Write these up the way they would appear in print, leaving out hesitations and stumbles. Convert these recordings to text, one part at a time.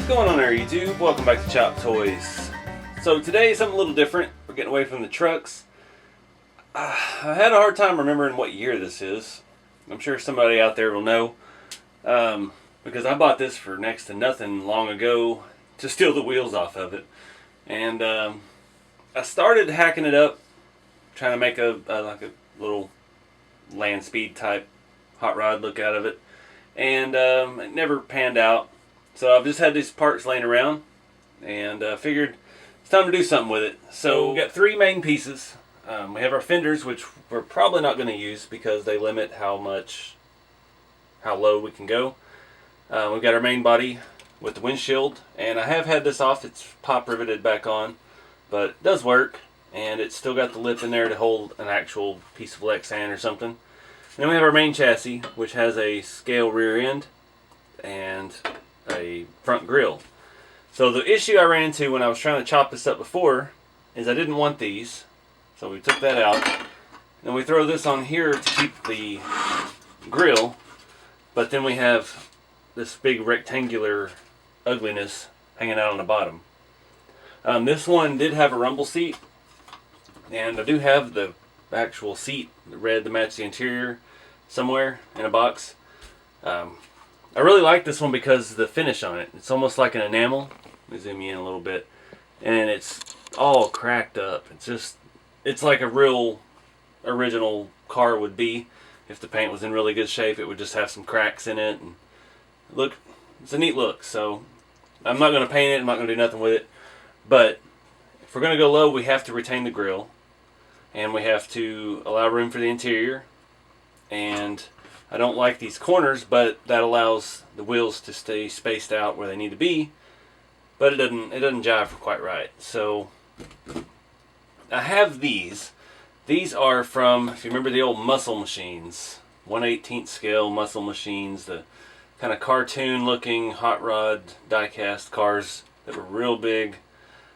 What's going on there, YouTube? Welcome back to Chopped Toys. So today is something a little different. We're getting away from the trucks. I had a hard time remembering what year this is. I'm sure somebody out there will know. Because I bought this for next to nothing long ago to steal the wheels off of it. And I started hacking it up, trying to make a little land speed type hot rod look out of it. And it never panned out. So I've just had these parts laying around and figured it's time to do something with it. So we got three main pieces. We have our fenders, which we're probably not going to use because they limit how low we can go. We've got our main body with the windshield, and I have had this off. It's pop riveted back on, but it does work, and it's still got the lip in there to hold an actual piece of Lexan or something. And then we have our main chassis, which has a scale rear end and a front grille. So the issue I ran into when I was trying to chop this up before is I didn't want these, so we took that out. Then we throw this on here to keep the grille, but then we have this big rectangular ugliness hanging out on the bottom. This one did have a rumble seat, and I do have the actual seat red to match the interior somewhere in a box. I really like this one because of the finish on it. It's almost like an enamel. Let me zoom you in a little bit. And it's all cracked up. It's like a real original car would be. If the paint was in really good shape, it would just have some cracks in it. And look, it's a neat look. So I'm not going to paint it. I'm not going to do nothing with it. But if we're going to go low, we have to retain the grille. And we have to allow room for the interior. And I don't like these corners, but that allows the wheels to stay spaced out where they need to be. But it doesn't jive quite right. So I have these. These are from, if you remember the old muscle machines, 1/18 scale muscle machines, the kind of cartoon looking hot rod die-cast cars that were real big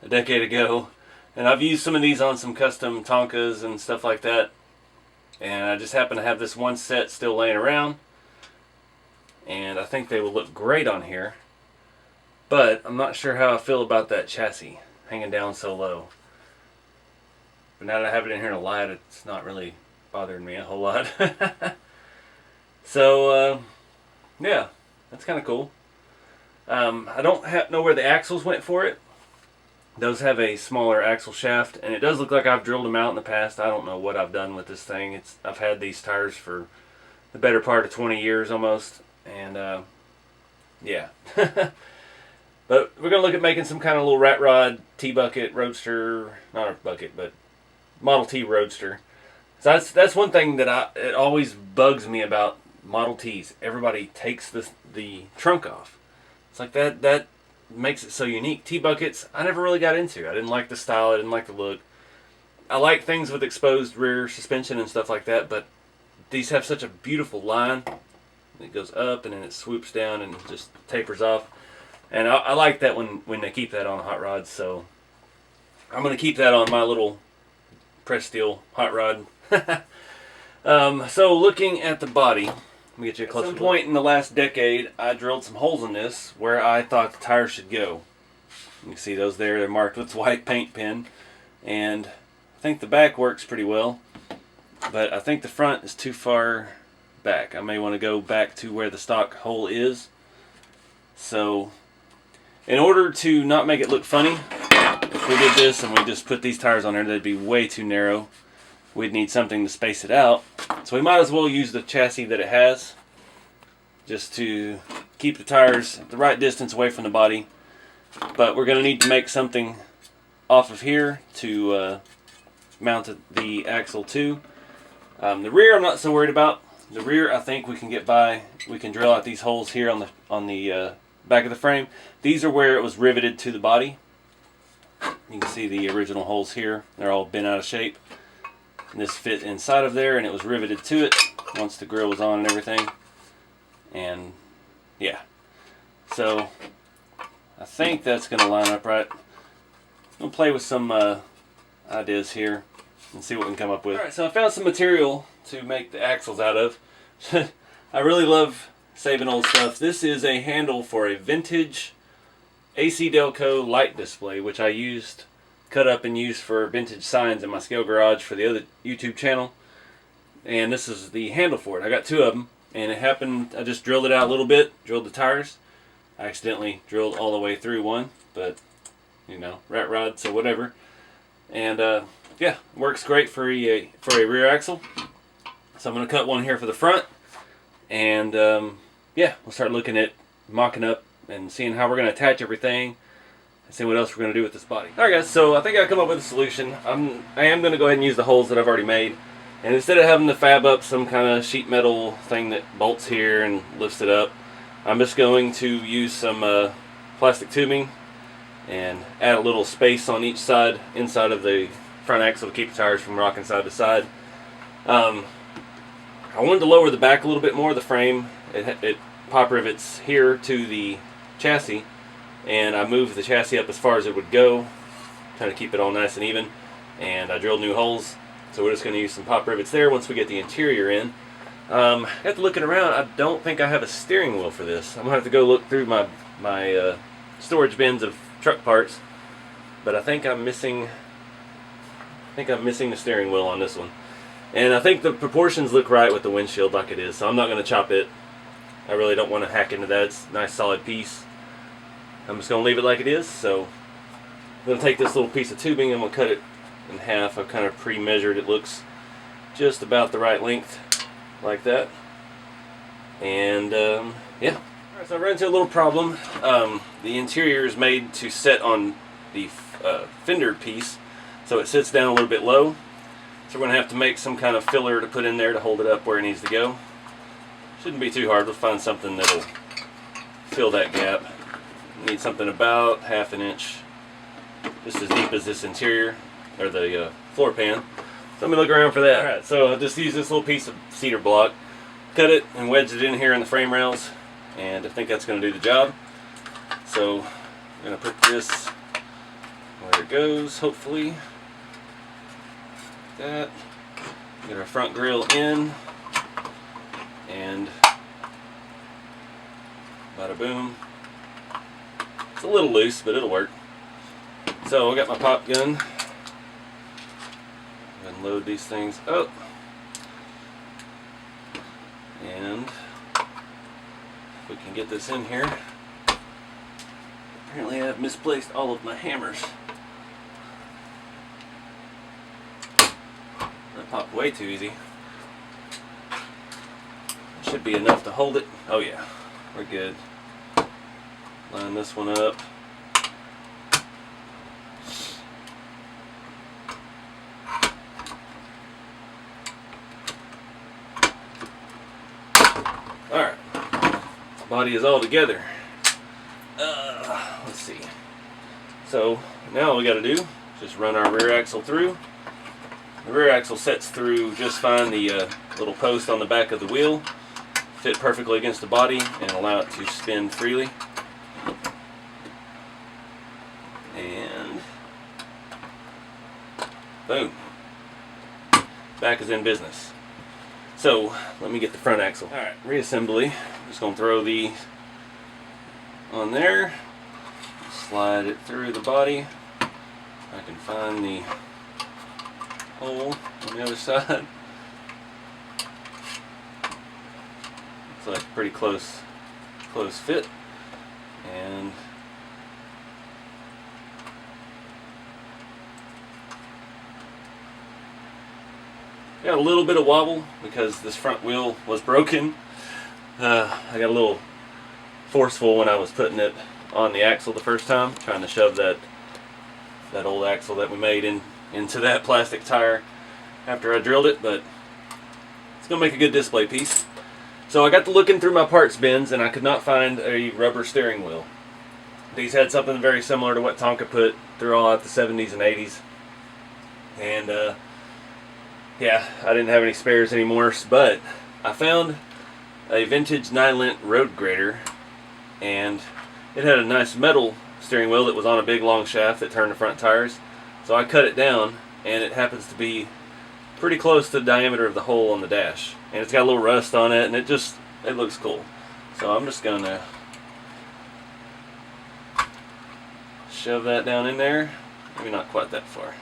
a decade ago. And I've used some of these on some custom Tonkas and stuff like that. And I just happen to have this one set still laying around. And I think they will look great on here. But I'm not sure how I feel about that chassis hanging down so low. But now that I have it in here in a light, it's not really bothering me a whole lot. So, yeah, that's kind of cool. I don't know where the axles went for it. Those have a smaller axle shaft, and it does look like I've drilled them out in the past. I don't know what I've done with this thing. I've had these tires for the better part of 20 years almost, and yeah. But we're going to look at making some kind of little rat rod T-bucket Roadster, not a bucket, but Model T Roadster. So that's one thing that it always bugs me about Model Ts. Everybody takes the trunk off. It's like that makes it so unique. T-buckets, I never really got into. I didn't like the style. I didn't like the look. I like things with exposed rear suspension and stuff like that, but these have such a beautiful line. It goes up and then it swoops down and just tapers off. And I like that when they keep that on hot rods, so I'm going to keep that on my little press steel hot rod. So looking at the body, let me get you a closer look. At some point in the last decade, I drilled some holes in this where I thought the tires should go. You can see those there. They're marked with white paint pen. And I think the back works pretty well. But I think the front is too far back. I may want to go back to where the stock hole is. So, in order to not make it look funny, if we did this and we just put these tires on there, they'd be way too narrow. We'd need something to space it out. So we might as well use the chassis that it has just to keep the tires at the right distance away from the body. But we're going to need to make something off of here to mount the axle to. The rear I'm not so worried about. The rear I think we can get by. We can drill out these holes here on the back of the frame. These are where it was riveted to the body. You can see the original holes here. They're all bent out of shape. And this fit inside of there, and it was riveted to it once the grill was on and everything. And yeah, so I think that's going to line up right. We'll play with some ideas here and see what we can come up with. Alright, so I found some material to make the axles out of. I really love saving old stuff. This is a handle for a vintage AC Delco light display, which I cut up and used for vintage signs in my scale garage for the other YouTube channel. And this is the handle for it. I got 2 of them, and it happened, I just drilled it out a little bit, drilled the tires. I accidentally drilled all the way through one, but you know, rat rod, so whatever. And yeah, works great for a rear axle. So I'm going to cut one here for the front, and yeah, we'll start looking at mocking up and seeing how we're going to attach everything and see what else we're going to do with this body. Alright guys, so I think I've come up with a solution. I am going to go ahead and use the holes that I've already made. And instead of having to fab up some kind of sheet metal thing that bolts here and lifts it up, I'm just going to use some plastic tubing and add a little space on each side, inside of the front axle, to keep the tires from rocking side to side. I wanted to lower the back a little bit more, the frame. It pop rivets here to the chassis, and I moved the chassis up as far as it would go, trying to keep it all nice and even, and I drilled new holes. So we're just going to use some pop rivets there once we get the interior in. After looking around, I don't think I have a steering wheel for this. I'm going to have to go look through my storage bins of truck parts, but I think I'm missing the steering wheel on this one. And I think the proportions look right with the windshield like it is, so I'm not going to chop it. I really don't want to hack into that. It's a nice solid piece. I'm just going to leave it like it is. So I'm going to take this little piece of tubing and I'm going to cut it in half. I've kind of pre-measured. It looks just about the right length, like that. And yeah. Alright, so I ran into a little problem. The interior is made to set on the fender piece, so it sits down a little bit low. So we're going to have to make some kind of filler to put in there to hold it up where it needs to go. Shouldn't be too hard. We'll find something that'll fill that gap. Need something about 1/2 inch, just as deep as this interior, or the floor pan. So let me look around for that. Alright, so I'll just use this little piece of cedar block, cut it and wedge it in here in the frame rails, and I think that's going to do the job. So I'm going to put this where it goes, hopefully. That. Get our front grille in, and bada boom. It's a little loose, but it'll work. So I got my pop gun. And load these things up. And if we can get this in here. Apparently I've misplaced all of my hammers. That popped way too easy. Should be enough to hold it. Oh yeah, we're good. Line this one up. Alright, body is all together. Let's see. So now all we got to do is just run our rear axle through. The rear axle sets through just fine. The little post on the back of the wheel fit perfectly against the body and allow it to spin freely. And boom. Back is in business. So let me get the front axle. Alright, reassembly. I'm just going to throw these on there. Slide it through the body. I can find the hole on the other side. Looks like a pretty close fit. And got a little bit of wobble because this front wheel was broken. I got a little forceful when I was putting it on the axle the first time, trying to shove that old axle that we made into that plastic tire after I drilled it, but it's going to make a good display piece. So I got to looking through my parts bins and I could not find a rubber steering wheel. These had something very similar to what Tonka put through all out the 70s and 80s. And yeah, I didn't have any spares anymore, but I found a vintage Nylint road grader, and it had a nice metal steering wheel that was on a big long shaft that turned the front tires. So I cut it down, and it happens to be pretty close to the diameter of the hole on the dash. And it's got a little rust on it, and it looks cool. So I'm just gonna shove that down in there. Maybe not quite that far.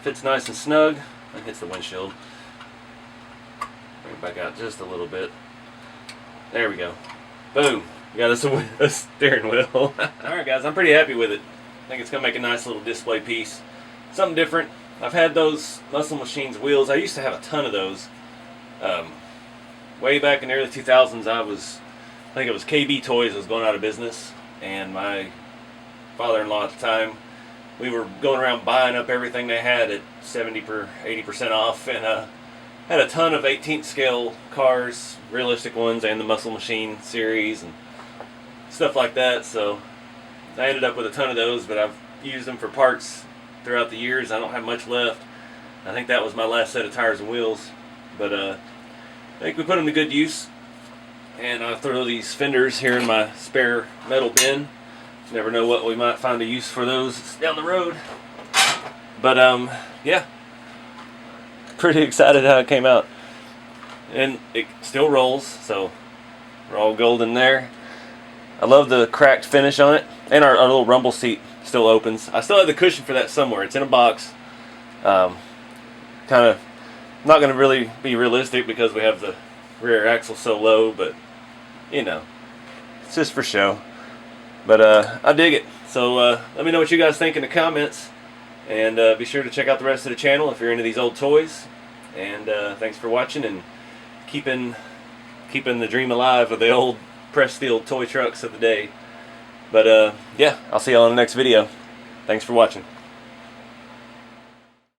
Fits nice and snug. It hits the windshield. Bring it back out just a little bit. There we go. Boom. We got us a steering wheel. Alright guys, I'm pretty happy with it. I think it's going to make a nice little display piece. Something different. I've had those Muscle Machines wheels. I used to have a ton of those. Way back in the early 2000s, I think it was KB Toys was going out of business. And my father-in-law at the time, we were going around buying up everything they had at 70 or 80% off. And had a ton of 18th scale cars, realistic ones, and the Muscle Machine series and stuff like that. So I ended up with a ton of those, but I've used them for parts throughout the years. I don't have much left. I think that was my last set of tires and wheels. But I think we put them to good use. And I throw these fenders here in my spare metal bin. Never know what we might find a use for those down the road. But yeah. Pretty excited how it came out. And it still rolls, so we're all golden there. I love the cracked finish on it. And our little rumble seat still opens. I still have the cushion for that somewhere. It's in a box. Kind of not going to really be realistic because we have the rear axle so low, but you know, it's just for show. But I dig it. So let me know what you guys think in the comments. And be sure to check out the rest of the channel if you're into these old toys. And thanks for watching and keeping the dream alive of the old pressed steel toy trucks of the day. But yeah, I'll see y'all in the next video. Thanks for watching.